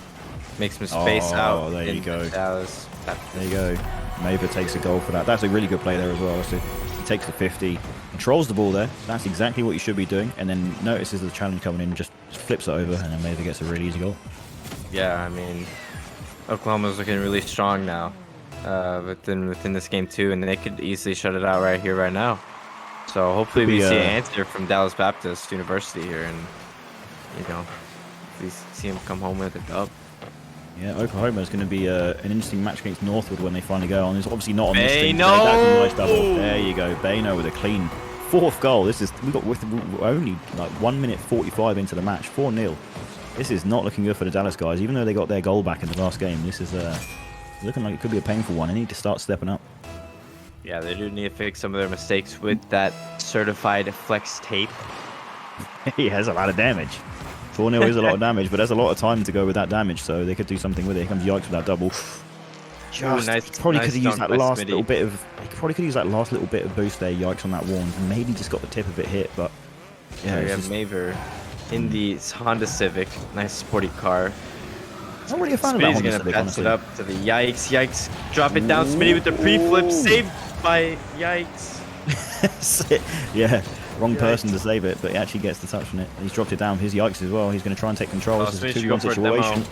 make some space out. Oh, there you go. Dallas. There you go. Maver takes a goal for that. That's a really good play there as well. So he takes the 50, controls the ball there. That's exactly what you should be doing. And then notices the challenge coming in, just flips it over, and then Maver gets a really easy goal. Yeah, I mean, Oklahoma's looking really strong now within this game too, and they could easily shut it out right here, right now. So hopefully we see an answer from Dallas Baptist University here, and you know, we see him come home with a dub. Yeah, Oklahoma is going to be an interesting match against Northwood when they finally go on. It's obviously not on this team today. That's a nice double. There you go, Bano with a clean 4th goal. We're only like 1 minute 45 into the match, 4-0. This is not looking good for the Dallas guys, even though they got their goal back in the last game. This is looking like it could be a painful one. They need to start stepping up. Yeah, they do need to fix some of their mistakes with that certified flex tape. He has a lot of damage. 4-0 is a lot of damage, but there's a lot of time to go with that damage, so they could do something with it. Here comes Yikes with that double. Probably could have used that last little bit of. He probably could use that last little bit of boost there, Yikes, on that one, and maybe just got the tip of it hit. But yeah, we have Maver in the Honda Civic, nice sporty car. Not really a fan of that Honda Civic, pass it up to the Yikes. Yikes, drop it down. Smitty with the pre-flip, saved by Yikes. Yeah, wrong person to save it, but he actually gets the touch on it. He's dropped it down. Here's Yikes as well. He's going to try and take control. This is a 2-1 situation.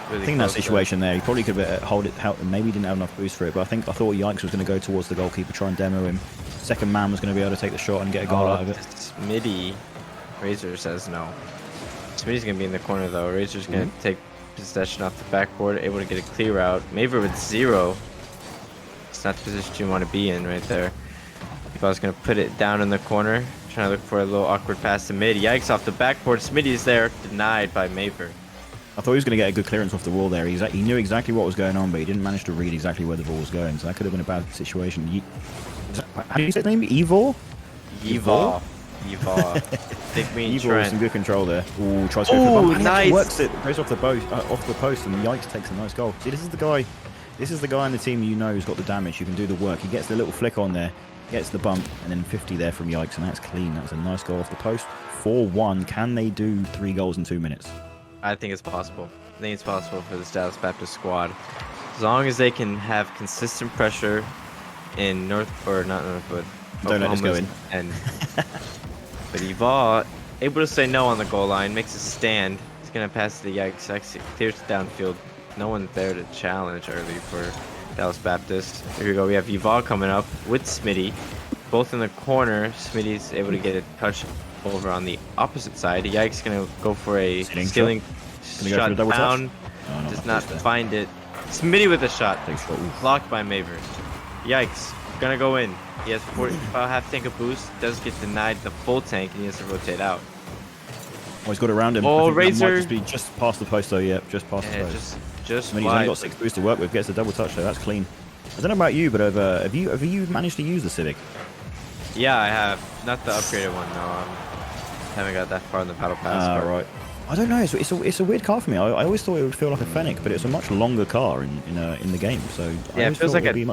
Really I think that situation there, he probably could have maybe he didn't have enough boost for it, but I thought Yikes was going to go towards the goalkeeper, try and demo him. Second man was going to be able to take the shot and get a goal out of it. Smitty, Razor says no. Smitty's going to be in the corner though. Razor's going to take possession off the backboard, able to get a clear out. Maver with 0. It's not the position you want to be in right there. If I was going to put it down in the corner, trying to look for a little awkward pass to mid. Yikes off the backboard. Smitty's there, denied by Maver. I thought he was going to get a good clearance off the wall there. He knew exactly what was going on, but he didn't manage to read exactly where the ball was going. So that could have been a bad situation. How do you say the name? Evor? Evor. Think me Evor with some good control there. Ooh, tries to go for the bump. Nice. Works it. Goes off the post, and Yikes takes a nice goal. See, this is the guy. This is the guy in the team you know who's got the damage. Who can do the work. He gets the little flick on there, gets the bump, and then 50 there from Yikes, and that's clean. That's a nice goal off the post. 4-1. Can they do 3 goals in 2 minutes? I think it's possible. I think it's possible for this Dallas Baptist squad. As long as they can have consistent pressure in not Northwood. Don't let us go in. But Eval, able to say no on the goal line, makes a stand. He's going to pass the Yikes, actually clears it downfield. No one there to challenge early for Dallas Baptist. Here we go. We have Eval coming up with Smitty. Both in the corner. Smitty's able to get a touch over on the opposite side. Yikes going to go for a stealing shot down. No, does not find it. Smitty with a shot. Blocked by Maver. Yikes. Gonna go in. He has about half tank of boost. Does get denied the full tank and he has to rotate out. Oh, he's got around him. Oh, Razor. Might just be just past the post though. Yeah, just past the post. Just Smitty's only got 6 boost to work with. Gets a double touch though. That's clean. I don't know about you, but have you managed to use the Civic? Yeah, I have. Not the upgraded one, no. Haven't got that far in the battle pass. Right. I don't know. It's a weird car for me. I always thought it would feel like a Fennec, but it's a much longer car in the game. So yeah, it feels like a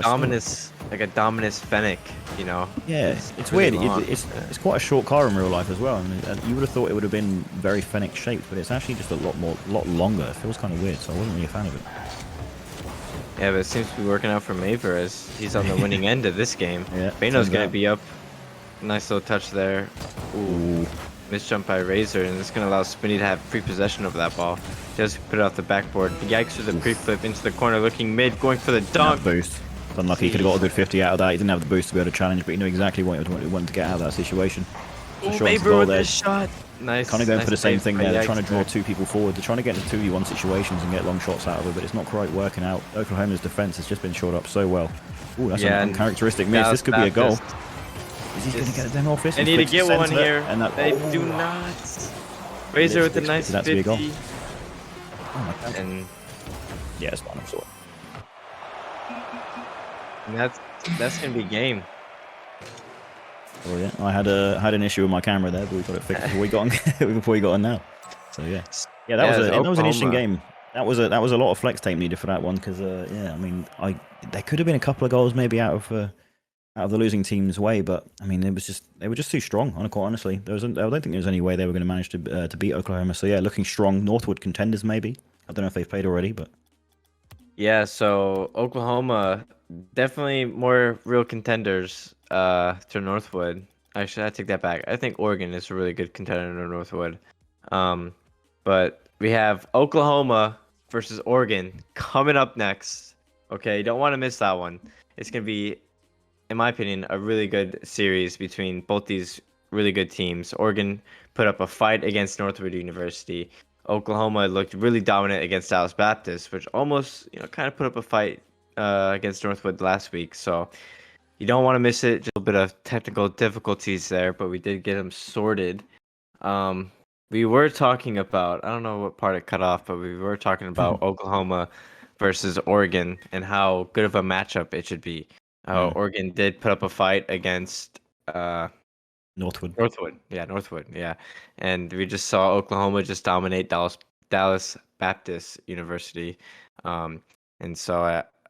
Dominus Fennec. You know. Yeah, it's weird. It's quite a short car in real life as well. And you would have thought it would have been very Fennec shaped, but it's actually just a lot longer. It feels kind of weird. So I wasn't really a fan of it. Yeah, but it seems to be working out for Maver as he's on the winning end of this game. Yeah. Bano's gonna be up. Nice little touch there. Ooh. Misjump by Razor, and it's going to allow Smitty to have free possession of that ball. Just put it off the backboard. Yikes with the pre-flip into the corner, looking mid, going for the dunk. Boost. Unlucky, he could have got a good 50 out of that. He didn't have the boost to be able to challenge, but he knew exactly what he wanted to get out of that situation. Maver with the shot. Nice. Kind of going for the same thing there. They're trying to draw 2 people forward. They're trying to get into 2v1 situations and get long shots out of it, but it's not quite working out. Oklahoma's defense has just been shored up so well. Ooh, that's an uncharacteristic miss. This could be a goal. Is he going to get a demo off this? They need to get one here. And they do not. Razor with a nice 50. Oh my god. and, Yeah, it's fine. I'm sorry. and that's gonna be game. Oh yeah, I had an issue with my camera there, but we got it fixed before we got on, before we got on now. So yeah, yeah, Yeah, it's that was an interesting Oklahoma. game. That was a lot of flex tape needed for that one because yeah, I mean, there could have been a couple of goals maybe out of the losing team's way, but I mean, they were just too strong. Quite honestly, I don't think there was any way they were going to manage to beat Oklahoma. So yeah, looking strong. Northwood contenders maybe. I don't know if they've played already, but Yeah, so Oklahoma definitely more real contenders to Northwood. Actually, I take that back. I think Oregon is a really good contender to Northwood. Um, but we have Oklahoma versus Oregon coming up next. Okay, you don't want to miss that one. It's gonna be, in my opinion, a really good series between both these really good teams. Oregon put up a fight against Northwood University. Oklahoma looked really dominant against Dallas Baptist, which almost, kind of put up a fight against Northwood last week. So you don't want to miss it. Just a little bit of technical difficulties there, but we did get them sorted. Um, we were talking about, I don't know what part it cut off, but we were talking about Oklahoma versus Oregon and how good of a matchup it should be. mm, Oregon did put up a fight against Northwood. Northwood. Yeah, Northwood. Yeah. And we just saw Oklahoma just dominate Dallas Baptist University. Um, and so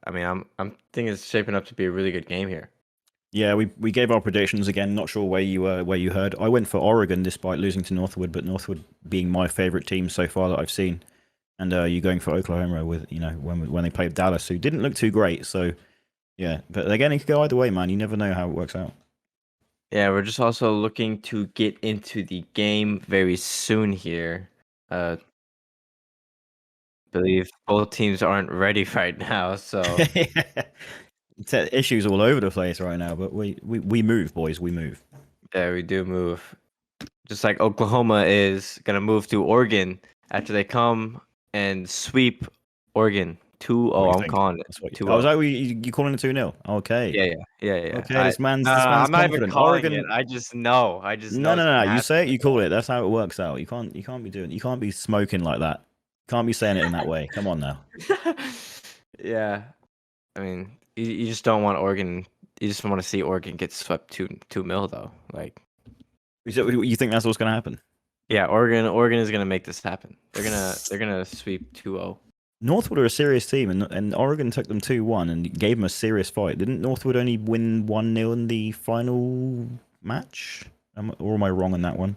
I mean, I'm thinking it's shaping up to be a really good game here. Yeah, we gave our predictions again. Not sure where you heard. I went for Oregon despite losing to Northwood, but Northwood being my favorite team so far that I've seen, and you going for Oklahoma with when they played Dallas, who didn't look too great. So yeah, but again, it could go either way, man. You never know how it works out. Yeah, we're just also looking to get into the game very soon here. Believe both teams aren't ready right now, so It's, issues all over the place right now, but we move, boys. We move. yeah, we do move. Just like Oklahoma is gonna move to Oregon after they come and sweep Oregon What do 2-0. you I'm think? calling it That's what. Oh, is 2-0. that you calling it 2-0? Okay. Yeah, yeah, yeah, yeah. Okay, this man's I'm not even confident. calling it. Oregon. I just know. I just No, know no, it's no. gonna You happen say it, like you call it. That's how it works out. You can't be smoking like that. Can't be saying it in that way. Come on now. that. Yeah, I mean, you just don't want Oregon. You just want to see Oregon get swept 2-0 though. Like, You think that's what's going to happen? yeah, Oregon is gonna make this happen. They're gonna sweep 2-0. Northwood are a serious team, and Oregon took them 2-1 and gave them a serious fight. Didn't Northwood only win 1-0 in the final match? Or am I wrong on that one?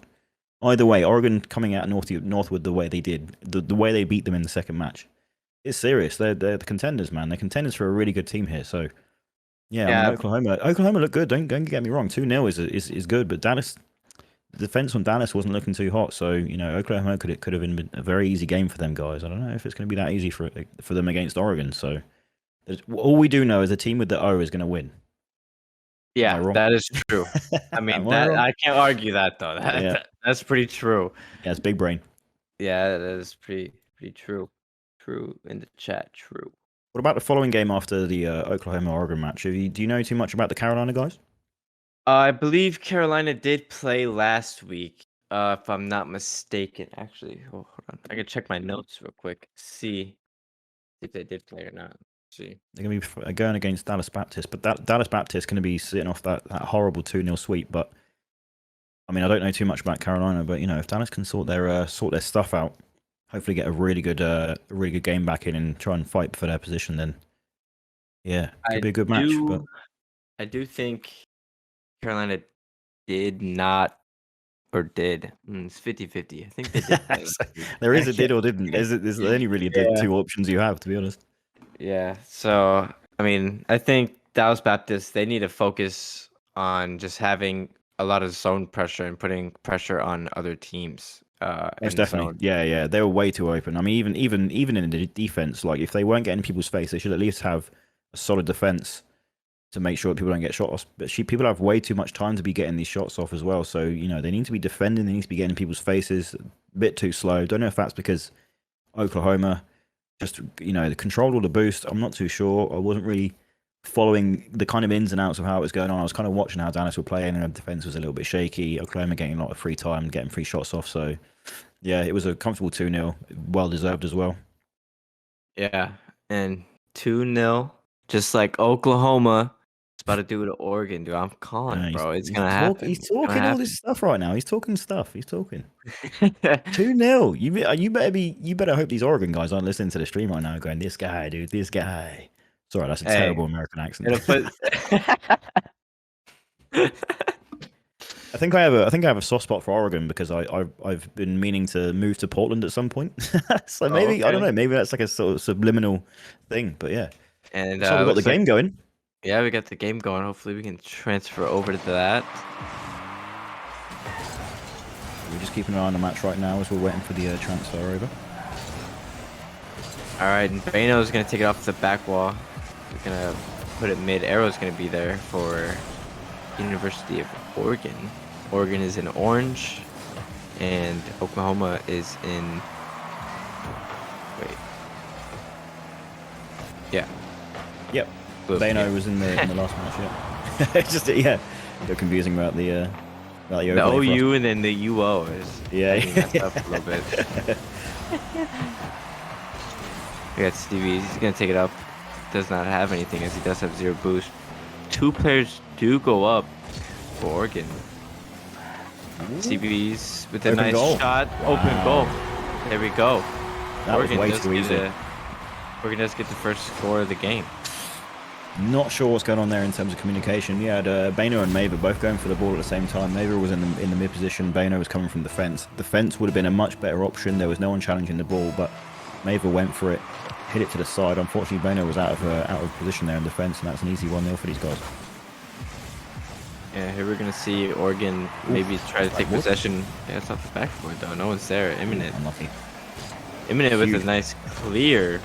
Either way, Oregon coming out Northwood the way they did, the way they beat them in the second match, it's serious. They're the contenders, man. They're contenders for a really good team here. So yeah, I mean Yeah, Oklahoma look good. Don't get me wrong. 2-0 is good, but Dallas, the defense on Dallas wasn't looking too hot. So Oklahoma could have been a very easy game for them guys. I don't know if it's going to be that easy for them against Oregon. So all we do know is the team with the O is going to win. Am I yeah, wrong? that is true. I mean, Am I that wrong? I can't argue that though. Yeah, That's pretty true. yeah, it's big brain. Yeah, that is pretty true. True in the chat. True. What about the following game after the Oklahoma Oregon match? Do you know too much about the Carolina guys? I believe Carolina did play last week, if I'm not mistaken. Actually, hold on. I can check my notes real quick. See if they did play or not. See. They're going to be going against Dallas Baptist, but Dallas Baptist going to be sitting off that horrible 2-0 sweep. But I mean, I don't know too much about Carolina, but if Dallas can sort their stuff out, hopefully get a really good game back in and try and fight for their position, then yeah, it could I be a good match. But do. I do think Carolina did not or did. It's 50-50. I think they did play last week. there is a did or didn't. There's only really Yeah. two options you have, to be honest. Yeah. So, I mean, I think Dallas Baptist, they need to focus on just having a lot of zone pressure and putting pressure on other teams Most in the definitely, zone. yeah, they were way too open. I mean, even in the defense, like if they weren't getting people's face, they should at least have a solid defense to make sure that people don't get shot off. But people have way too much time to be getting these shots off as well. So they need to be defending. They need to be getting people's faces. A bit too slow. Don't know if that's because Oklahoma just they controlled all the boost. I'm not too sure. I wasn't really following the kind of ins and outs of how it was going on. I was kind of watching how Dallas were playing, and the defense was a little bit shaky. Oklahoma getting a lot of free time, getting free shots off. So yeah, it was a comfortable 2-0, well deserved as well. Yeah, and 2-0, just like Oklahoma. It's about to do it to Oregon, dude. I'm calling it, He's, bro. It's he's, gonna talk, happen. he's It's gonna talking all this happen. stuff right now. He's talking stuff. He's talking. 2-0. You better hope these Oregon guys aren't listening to the stream right now going, this guy, dude, this guy. Sorry, that's a Hey, terrible American accent. gonna put. I think I have a soft spot for Oregon because I've been meaning to move to Portland at some point. So Oh, maybe I don't okay. know, maybe that's like a sort of subliminal thing. But yeah. And So we got the looks like game going. yeah, we got the game going. Hopefully, we can transfer over to that. We're just keeping an eye on the match right now as we're waiting for the transfer over. All right, and Bano's gonna take it off the back wall. We're gonna put it mid. Arrow's gonna be there for University of Oregon. Oregon is in orange, and Oklahoma is in. Wait. Yeah. Yep. Blue. Bano Yeah. was in the last match. Yeah. Just yeah, a bit confusing about the The OU and then the UO is yeah. up a little bit. We got Stevie. He's gonna take it up. Does not have anything as he does have 0 boost. 2 players do go up for Oregon. CB's with a Open nice goal. shot. Open goal. There we go. That was way does too get easy. Oregon does get the first score of the game. Not sure what's going on there in terms of communication. Yeah, Bano and Maver both going for the ball at the same time. Maver was in the mid position. Bano was coming from the fence. The fence would have been a much better option. There was no one challenging the ball, but Maver went for it, hit it to the side. Unfortunately, Bano was out of position there in defence, and that's an easy 1-0 for these guys. Yeah, here we're gonna see Oregon maybe try to take backboard? possession. Yeah, it's off the backboard though. No one's there. Imminent. Unlucky. Imminent with Huge. a nice clear.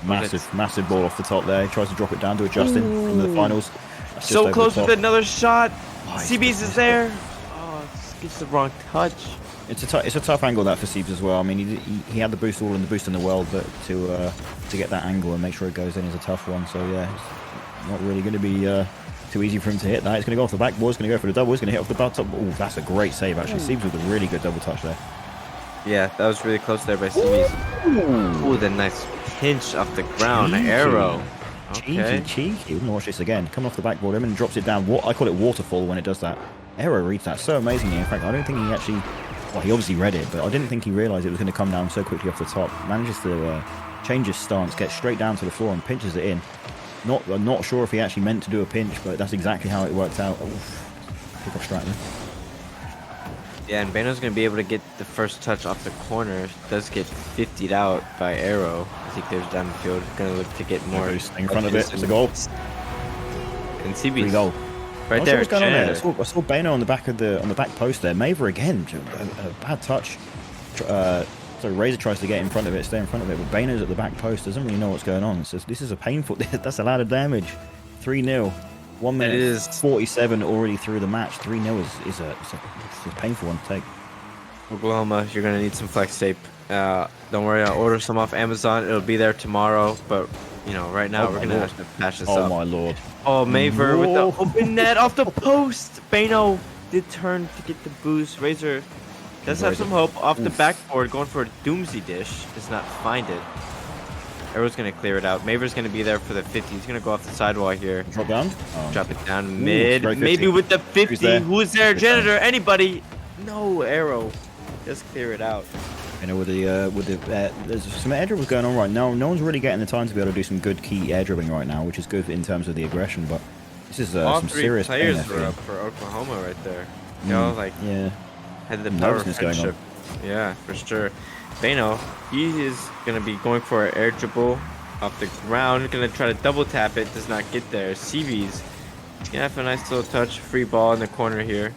Massive ball off the top there. He tries to drop it down to Justin from the finals. That's just So over close the with top. another shot. Oh, he's CB's is missed there. Oh, just gets the wrong touch. It's a tough angle that for Siebes as well. I mean, he had the boost all and the boost in the world, but to get that angle and make sure it goes in is a tough one. So yeah, it's not really going to be too easy for him to hit that. It's going to go off the backboard. It's going to go for the double. It's going to hit off the top. Oh, that's a great save actually. Siebes with a really good double touch there. Yeah, that was really close there by CB's. Ooh, the nice pinch off the ground. Cheeky. Arrow. Okay. Cheeky. We're going to watch this again. Coming off the backboard, and drops it down. I call it waterfall when it does that. Arrow reads that so amazingly. In fact, I don't think he actually... Well, he obviously read it, but I didn't think he realised it was going to come down so quickly off the top. Manages to change his stance, gets straight down to the floor and pinches it in. I'm not sure if he actually meant to do a pinch, but that's exactly how it worked out. Oof. Kick off strike there. Yeah, and Bano's going to be able to get the first touch off the corner. Does get 50'd out by Arrow as he clears down the field. Going to look to get more... In front of it. It's a goal. And Free CB's goal. right Not there. sure what's going on there. Chan. I saw Bano on the back post there. Maver again, a bad touch. So Razor tries to get in front of it, stay in front of it, but Bano's at the back post. Doesn't really know what's going on. So this is a painful. That's a lot of damage. 3-0. 1 minute. It is 47 already through the match. 3-0 is a painful one to take. Oklahoma, you're going to need some flex tape. Don't worry, I'll order some off Amazon. It'll be there tomorrow, but you know, right now we're going to have to patch this up. Oh my lord. Oh, Maver with the Whoa. open net off the post. Bano did turn to get the boost. Razor does have some hope off the backboard, going for a doomsday dish. Does not find it. Arrow's going to clear it out. Maver's going to be there for the 50. He's going to go off the sidewall here. Drop down. Oh. Drop it down mid. straight 50. Maybe with the 50. Who's there? Janitor? Anybody? No, Arrow. Just clear it out. You know, with the there's some air dribbles going on right now. No one's really getting the time to be able to do some good key air dribbling right now, which is good in terms of the aggression. But this is All some three serious pain players there were for up for Oklahoma right there. You know, like yeah. had the power of Nervousness going on. friendship. Yeah, for sure. Bano, he is gonna be going for an air dribble off the ground. Gonna try to double tap it. Does not get there. CB's gonna have a nice little touch. Free ball in the corner here.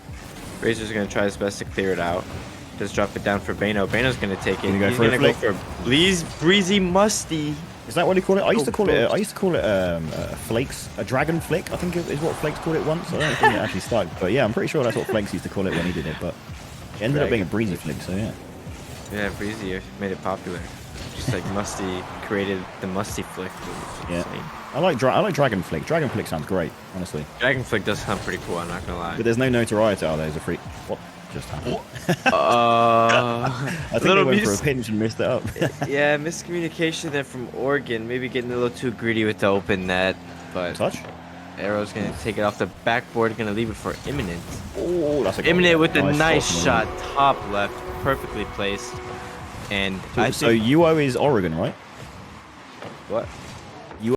Razor's gonna try his best to clear it out. Just drop it down for Bano. Bano's gonna take it. He's gonna go for breezy musty. Is that what you call it? I used to call it flakes, a dragon flick. I think is what Flakes called it once. I don't think it actually stuck, but yeah, I'm pretty sure that's what Flakes used to call it when he did it. But it ended up being a breezy flick, so yeah. Yeah, breezy made it popular. Just like musty created the musty flick. Yeah. I like dragon flick. Dragon flick sounds great, honestly. Dragon flick does sound pretty cool. I'm not gonna lie. But there's no notoriety out there as a freak. What? just happened? I I think they went for a pinch and missed it up. Yeah, miscommunication there from Oregon. Maybe getting a little too greedy with the open net, but Touch? Arrow's gonna take it off the backboard, gonna leave it for Imminent. Oh, that's a goal. Imminent with a Nice nice shot shot, top left, perfectly placed. And So UO is Oregon, right? what?